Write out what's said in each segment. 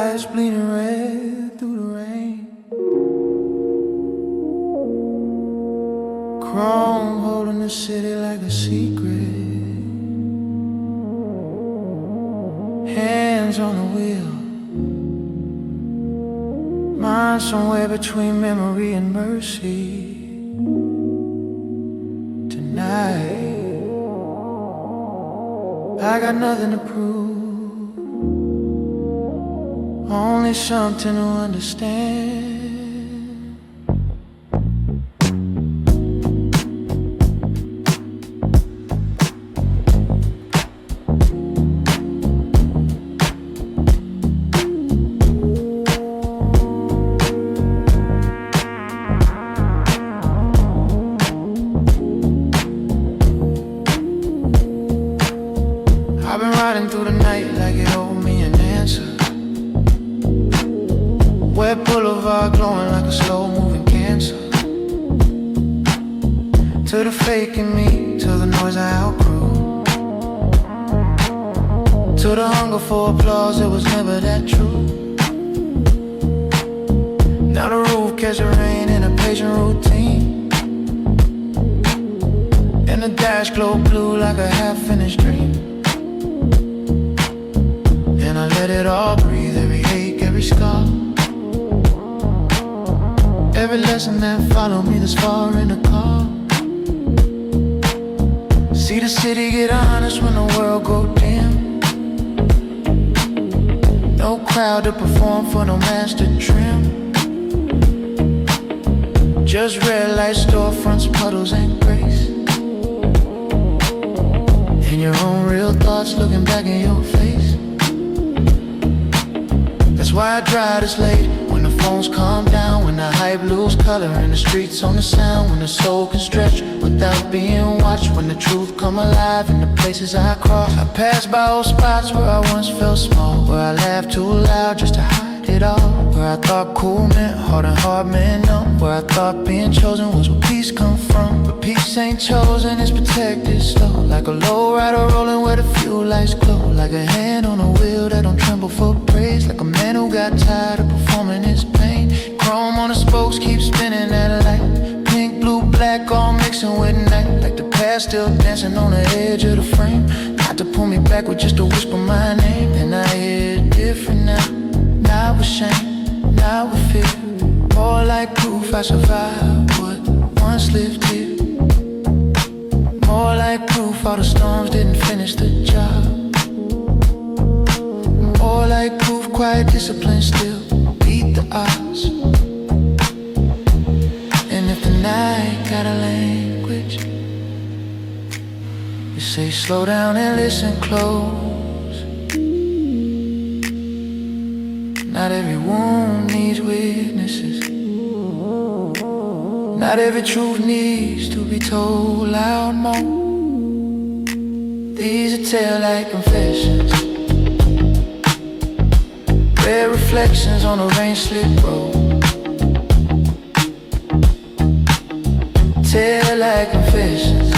Taillights bleeding red through the rain. Chrome holding the city like a secret. Hands on the wheel. Mine somewhere between memory and mercy. Tonight I got nothing to prove, only something to understand. I've been riding through the night like it owed me an answer. Wet boulevard glowing like a slow-moving cancer. To the fake in me, to the noise I outgrew, to the hunger for applause that was never that true. Now the roof catch the rain in a patient routine, and the dash glow blue like a half-finished dream. And I let it all breathe, every ache, every scar, every lesson that followed me this far in the car. See the city get honest when the world go dim. No crowd to perform for no master trim. Just red light storefronts, puddles and grace, and your own real thoughts looking back in your face. That's why I drive this late, when the phones calm down, when the hype lose color and the streets on the sound, when the soul can stretch without being watched, when the truth come alive in the places I cross. I pass by old spots where I once felt small, where I laughed too loud just to hide it all, where I thought cool meant hard and hard meant numb, where I thought being chosen was where peace come from. But peace ain't chosen, it's protected slow, like a lowrider rolling where the fuel lights glow, like a hand on a wheel that don't tremble for praise, like a man who got tired of performing his pain. Chrome on the spokes keep spinning that light, pink, blue, black all mixing with night, like the past still dancing on the edge of the frame, not to pull me back with just a whisper my name. And I hear it different now, not with shame, not with fear, more like proof I survived what once lived here, more like proof all the storms didn't finish the job, more like proof quiet discipline still beat the odds. And if the night got a language, you say slow down and listen close. Not every wound needs witnesses, not every truth needs to be told loud more. These are taillight confessions, red reflections on a rain-slick road. Taillight confessions,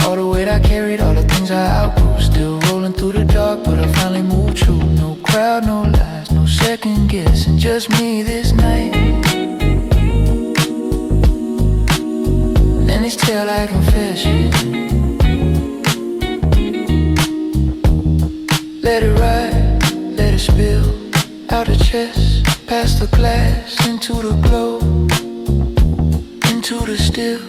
all the weight I carried, all the things I outgrew, still rolling through the dark, but I finally moved through. No crowd, no lies, no second guessing, just me this night. And these taillight confessions, let it ride, let it spill out the chest, past the glass, into the glow, into the still.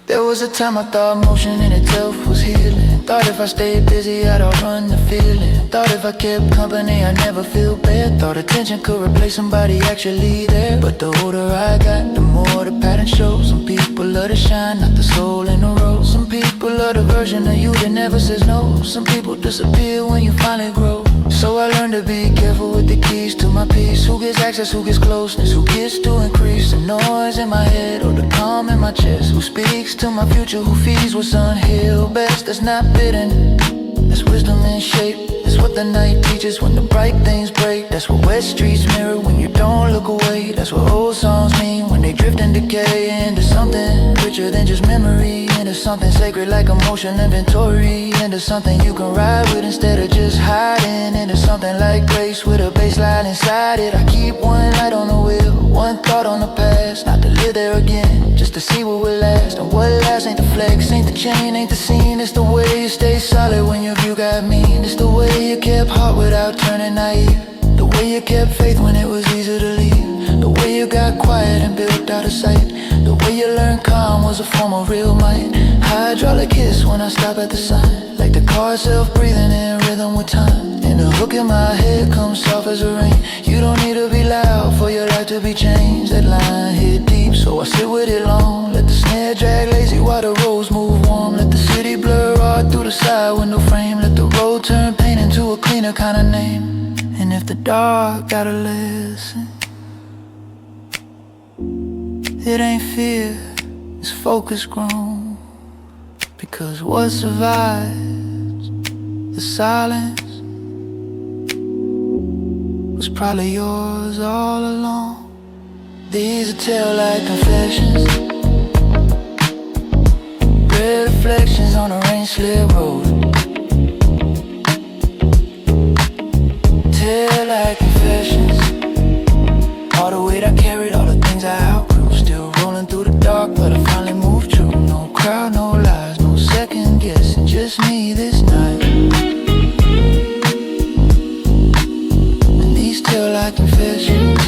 There was a time I thought motion in itself was healing, thought if I stayed busy I'd outrun the feeling, thought if I kept company I'd never feel bad, thought attention could replace somebody actually there. But the older I got, the more the pattern shows. Some people love to shine, not the soul in the rose. Some people love the version of you that never says no. Some people disappear when you finally grow. So I learned to be careful with the keys to my peace. Who gets access, who gets closeness, who gets to increase the noise in my head or the calm in my chest, who speaks to my future, who feeds what's unhealed best. That's not bitterness, that's wisdom in shape, that's That's what the night teaches when the bright things break. That's what wet streets mirror when you don't look away. That's what old songs mean when they drift and decay into something richer than just memory, into something sacred like emotion inventory, into something you can ride with instead of just hiding, into something like grace with a baseline inside it. I keep one light on the wheel, one thought on the past, not to live there again, just to see what will last. And what lasts ain't the flex, ain't the chain, ain't the scene. It's the way you stay solid when your view got mean. It's the way you kept heart without turning naive, the way you kept faith when it was easy to leave, the way you got quiet and built out of sight, the way you learned calm was a form of real might. Hydraulic kiss when I stop at the sign, like the car self-breathing in rhythm with time. And the hook in my head comes soft as a rain. You don't need to be loud for your life to be changed. That line hit deep, so I sit with it long. Let the snare drag lazy while the roads move warm. Let the city blur hard through the side window frame. Let the road turn pain into a cleaner kind of name. And if the dark got a lesson, it ain't fear, it's focus grown. Because what survives the silence was probably yours all along. These are taillight confessions, red reflections on a rain-slick road. Taillight confessions, all the weight I carried, all the things I outgrew. Still rolling through the dark, but I finally moved through. No crowd, no lies, no second guessing, just me this night. And these taillight confessions,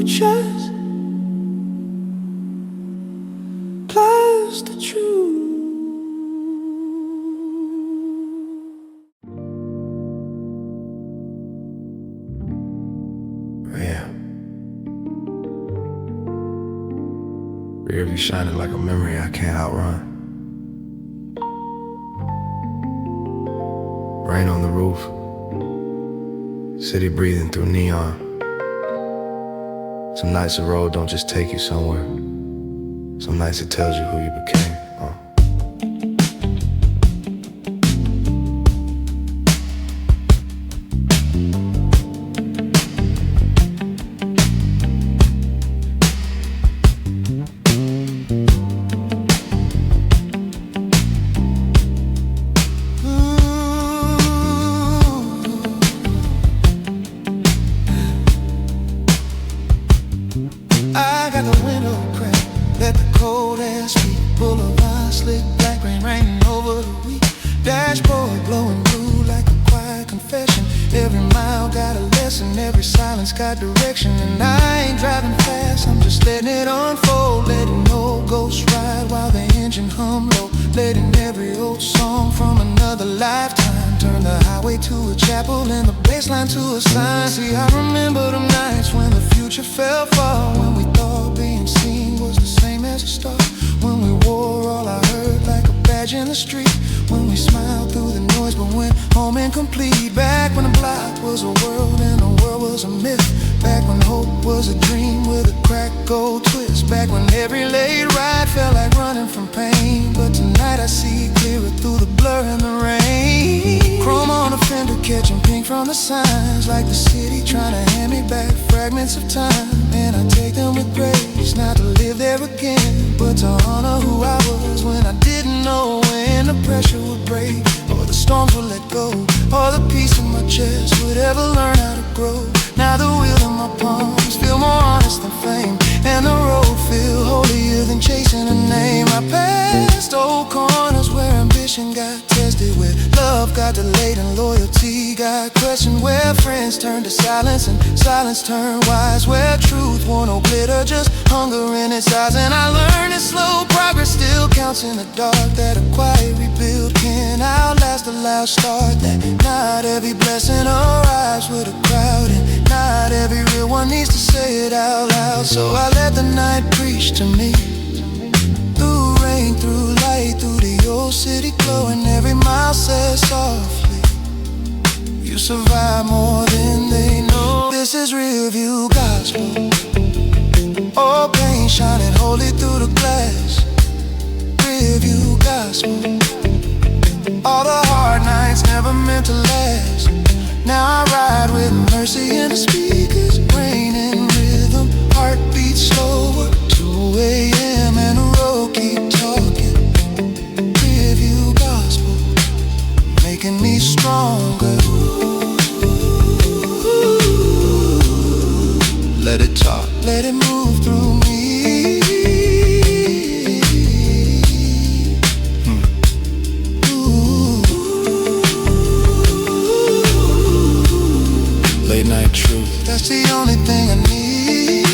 just plus the truth. Yeah. Rearview shining like a memory I can't outrun. Rain on the roof, city breathing through neon. Some nights the road don't just take you somewhere. Some nights it tells you who you became. I got the window cracked, let the cold air speak. Boulevard slick, black rain raining over the week. Dashboard glowing blue like a quiet confession. Every mile got a lesson, every silence got direction. And I ain't driving fast, I'm just letting it unfold. Letting no ghost ride while the engine hum low. Letting every old song from another lifetime turn the highway to a chapel and the baseline to a sign. See, I remember them nights when the future fell far, when we thought being seen was the same as a star, when we wore all I heard like a badge in the street, when we smiled through the noise but went home incomplete. Back when the block was a world and the world was a myth. Back when hope was a dream with a cracked gold twist. Back when every late ride felt like running from pain. But tonight I see clearer through the blur and the rain. Chrome on the fender catching pink from the signs, like the city trying to hand me back fragments of time. And I take them with grace, not to live there again, but to honor who I was when I didn't know when the pressure would break, or the storms would let go, or the peace in my chest would ever learn how to grow. Now the wheel in my palms feel more honest than fame, and the road feel holier than chasing a name. I passed old corners where ambition got tested, where love got got delayed and loyalty got questioned, where friends turned to silence and silence turned wise, where truth wore no glitter, just hunger in its eyes. And I learned that slow progress still counts in the dark, that a quiet rebuild can outlast a loud start, that not every blessing arrives with a crowd, and not every real one needs to say it out loud. So I let the night preach to me, through rain, through light, through the old city glow, and every mile says softly, you survive more than they know. This is real view gospel. Oh, pain shining holy through the glass. Real view gospel. All the hard nights never meant to last. Now I ride with mercy in the speakers, rain in rhythm, heartbeat slower, 2 a.m. and the road keep talking. Review gospel, making me stronger. Let it talk, let it move through me. Late night truth, that's the only thing I need.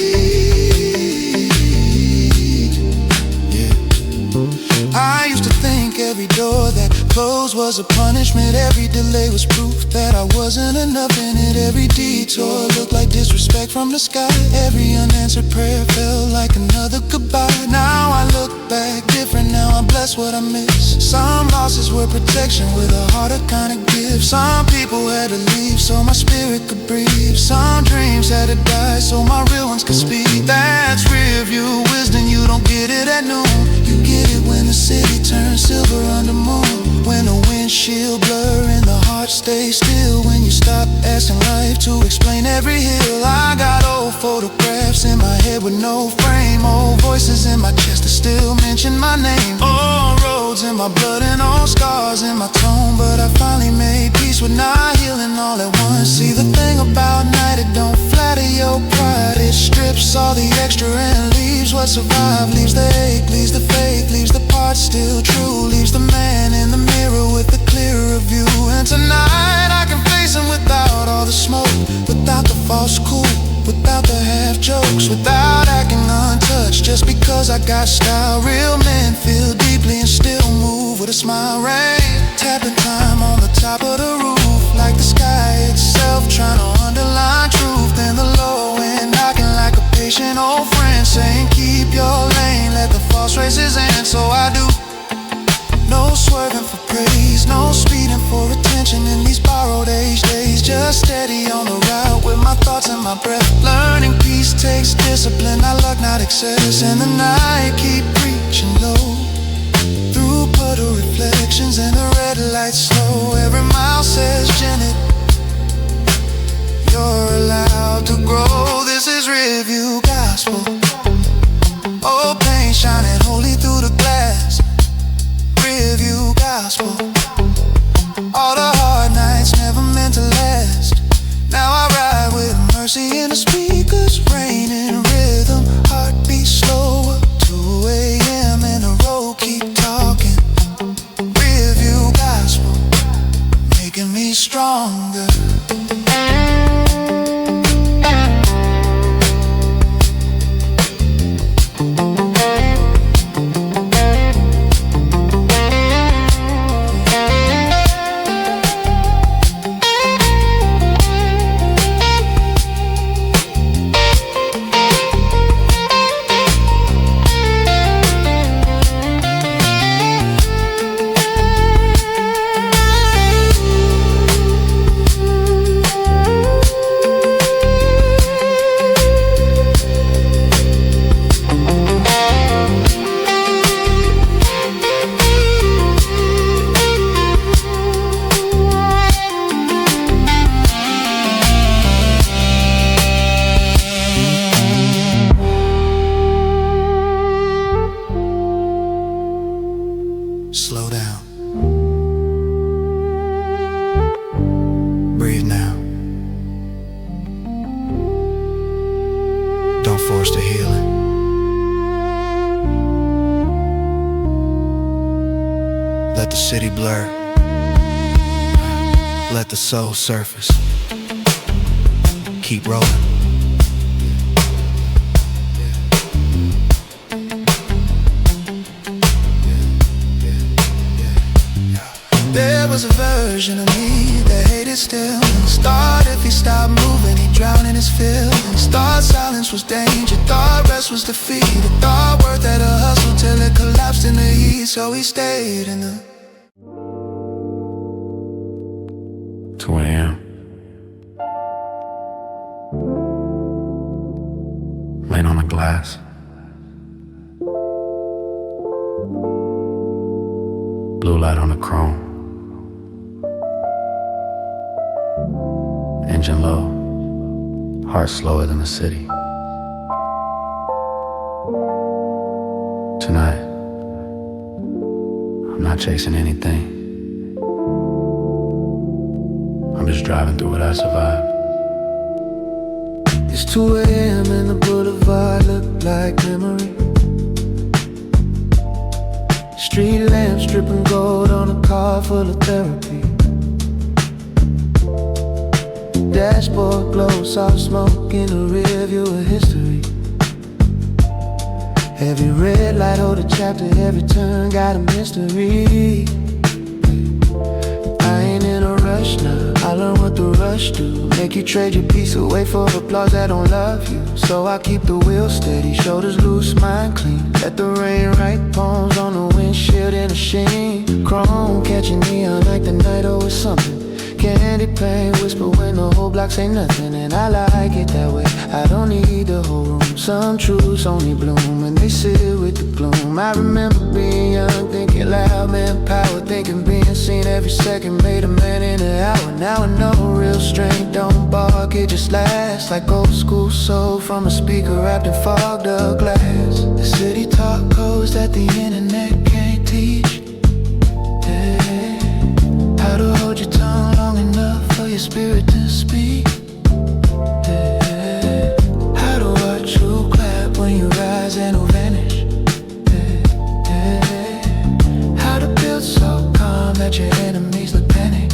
Yeah. I used to think every door that closed was a punishment, every delay was proof that I wasn't enough in it. Every detour looked like disrespect from the sky, every unanswered prayer felt like another goodbye. Now I look back different, now I bless what I miss. Some losses were protection with a harder kind of gift. Some people had to leave so my spirit could breathe. Some dreams had to die so my real ones could speak. That's rear view wisdom, you don't get it at noon. You get it when the city turns silver under moon, when the windshield blur and the heart stays still, when you stop asking life to explain every hill. I got old photographs in my head with no frame, old voices in my chest that still mention my name, old roads in my blood and old scars in my tone. But I finally made peace with not healing all at once. See, the thing about night, it don't flatter your pride, it strips all the extra and leaves what survived. Leaves the ache, leaves the faith, leaves the part still true, leaves the man in the mirror with a clearer view. And tonight I can face him without all the smoke, without the false cool, without the half jokes, without acting untouched just because I got style. Real men feel deeply and still move with a smile. Rain tapping time on the top of the roof, like the sky itself trying to underline truth. Then the low end knocking like a patient old friend, saying keep your lane, let the false races end. So I do. No swerving for praise, no speeding for attention in these borrowed age days. Just steady on the route with my thoughts and my breath. Learning peace takes discipline, not luck, not excess. And the night keep preaching low, through puddle reflections and the red lights slow. Every mile says Janet, you're allowed to grow. This is review gospel. Oh, pain shining holy through the glass. Review gospel. All the hard nights never meant to last. Now I ride with mercy in the speakers, rain in rhythm, heartbeat slower, 2 a.m. and the road keep talking. Review gospel, making me stronger. Slow down. Breathe now. Don't force the healing. Let the city blur. Let the soul surface. Keep rolling. There was a version of me that hated stillness. Thought if he stopped moving, he'd drown in his feelings. Thought silence was danger, thought rest was defeat. Thought worth had a hustle till it collapsed in the heat. So he stayed in the 2 a.m. Laying on the glass. Blue light on the chrome. Engine low. Heart slower than the city. Tonight, I'm not chasing anything. I'm just driving through what I survived. It's 2 a.m. and the boulevard look like memory. Street lamps dripping gold on a car full of therapy. Dashboard glow, soft smoke in the rear view of history. Every red light hold a chapter, every turn got a mystery. I ain't in a rush now, I learn what the rush do. Make you trade your peace away for applause that don't love you. So I keep the wheel steady, shoulders loose, mind clean. Let the rain write poems on the windshield in a sheen. Chrome catching neon like the night always something. Candy paint whisper when the whole block say nothing. And I like it that way, I don't need the whole room. Some truths only bloom when they sit with the gloom. I remember being young, thinking loud, man power. Thinking being seen every second made a man in an hour. Now I know real strength don't bark, it just lasts. Like old school soul from a speaker wrapped in fogged up glass. The city taught codes that the internet can't teach. Yeah. How to hold your tongue long enough for your spirit to speak. Yeah. How to watch you clap when you rise and will vanish. Yeah. Yeah. How to build so calm that your enemies look panic.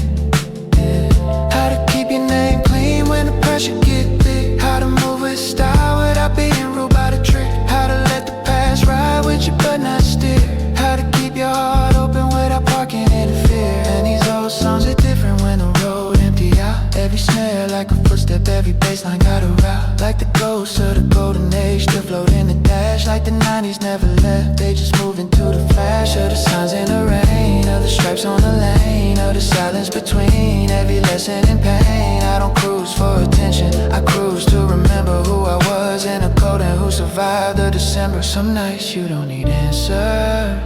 Yeah. How to keep your name clean when the pressure get thick. How to move with style without being ruled by the trick. How to let the past ride with you but not steer. How to keep your heart open without parking in fear. And these old songs are different when the road empty out. Every snare like a footstep, every bassline got a route. Like the ghost of the golden age, still float in the dash. Like the 90s never left, they just move into the flash. Of the signs in the rain, of the stripes on the lane, of the silence between every lesson in pain. I don't cruise for attention, I cruise to remember who I was in a cold and who survived the December. Some nights you don't need answer,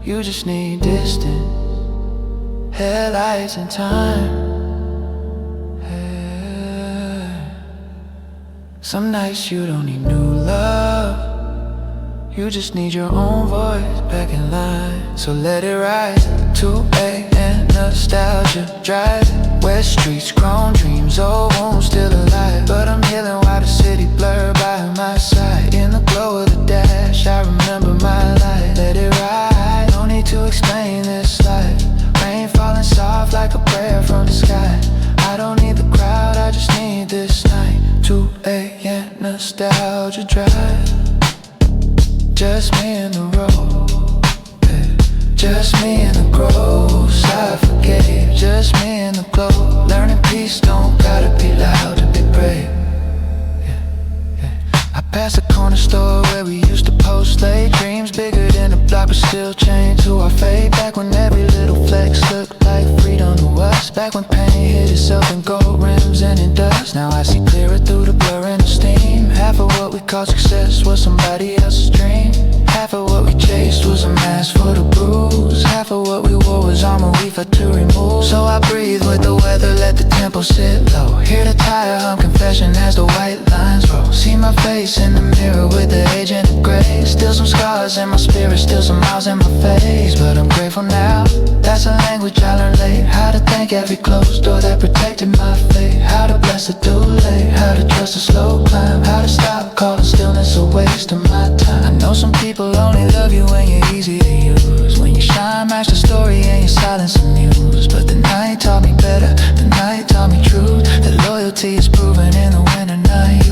you just need distance, headlights and time. Yeah. Some nights you don't need new love, you just need your own voice back in line. So let it rise, 2 a.m. nostalgia driving. West streets, grown dreams, old wounds still alive. But I'm healing while the city blurred by my side. In the glow of the dash, I remember my life. Let it ride, no need to explain this life. Rain falling soft like a prayer from the sky. I don't need the crowd, I just need this night. 2 a.m. nostalgia drive. Just me and the road, yeah. Just me and the gross I forgave. Just me and the glow. Learning peace don't gotta be loud to be brave. I passed the corner store where we used to post late. Dreams bigger than the block but still chained to our fate. Back when every little flex looked like freedom to us. Back when pain hid itself in gold rims and in dust. Now I see clearer through the blur and the steam. Half of what we call success was somebody else's dream. Half of what we chased was a mask for the bruise. Half of what we wore was armor we had to remove. So I breathe with the weather, let the tempo sit low. Hear the tire hum confession as the white lines roll. See my face in the mirror with the age and the gray. Still some scars in my spirit, still some miles in my face. But I'm grateful now, that's a language I learned late. How to thank every closed door that protected my faith. How to bless the delay, how to trust the slow climb. How to stop calling stillness a waste of my time. I know some people only love you when you're easy to use. When you shine, match the story and your silence amused. But the night taught me better. glowing in the winter night.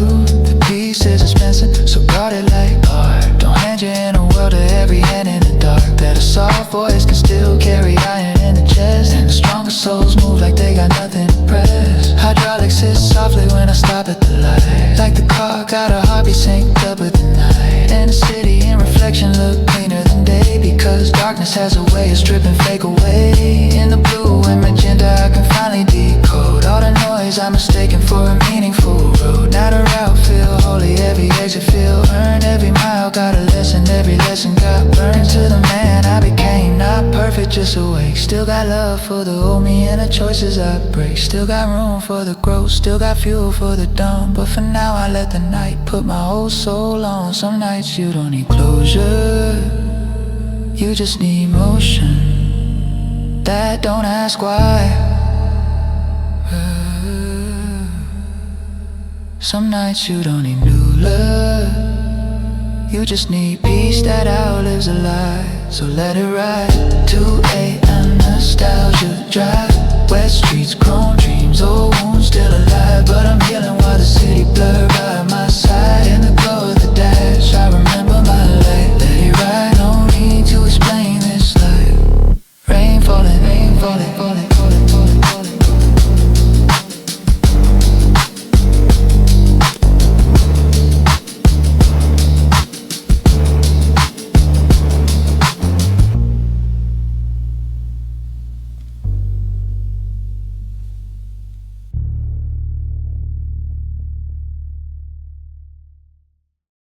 The peace is expensive, so guard it like art. Don't hand you in a world of every hand in the dark. That a soft voice can still carry iron in the chest, and the strongest souls move like they got nothing to press. Hydraulics hit softly when I stop at the light, like the car got a heartbeat synced up with the night. And the city in reflection look cleaner than day, because darkness has a way of stripping fake away. In the blue and magenta I can finally decode all the noise I'm mistaken for a meaningful road. Now the route feel holy, every exit feel earned. Every mile got a lesson, every lesson got burned. To the man I became, not perfect, just awake. Still got love for the old me and the choices I break. Still got room for the growth, still got fuel for the dawn. But for now I let the night put my whole soul on. Some nights you don't need closure, you just need motion that don't ask why. Some nights you don't need new love, you just need peace that outlives a lie. So let it ride, 2 a.m. nostalgia drive.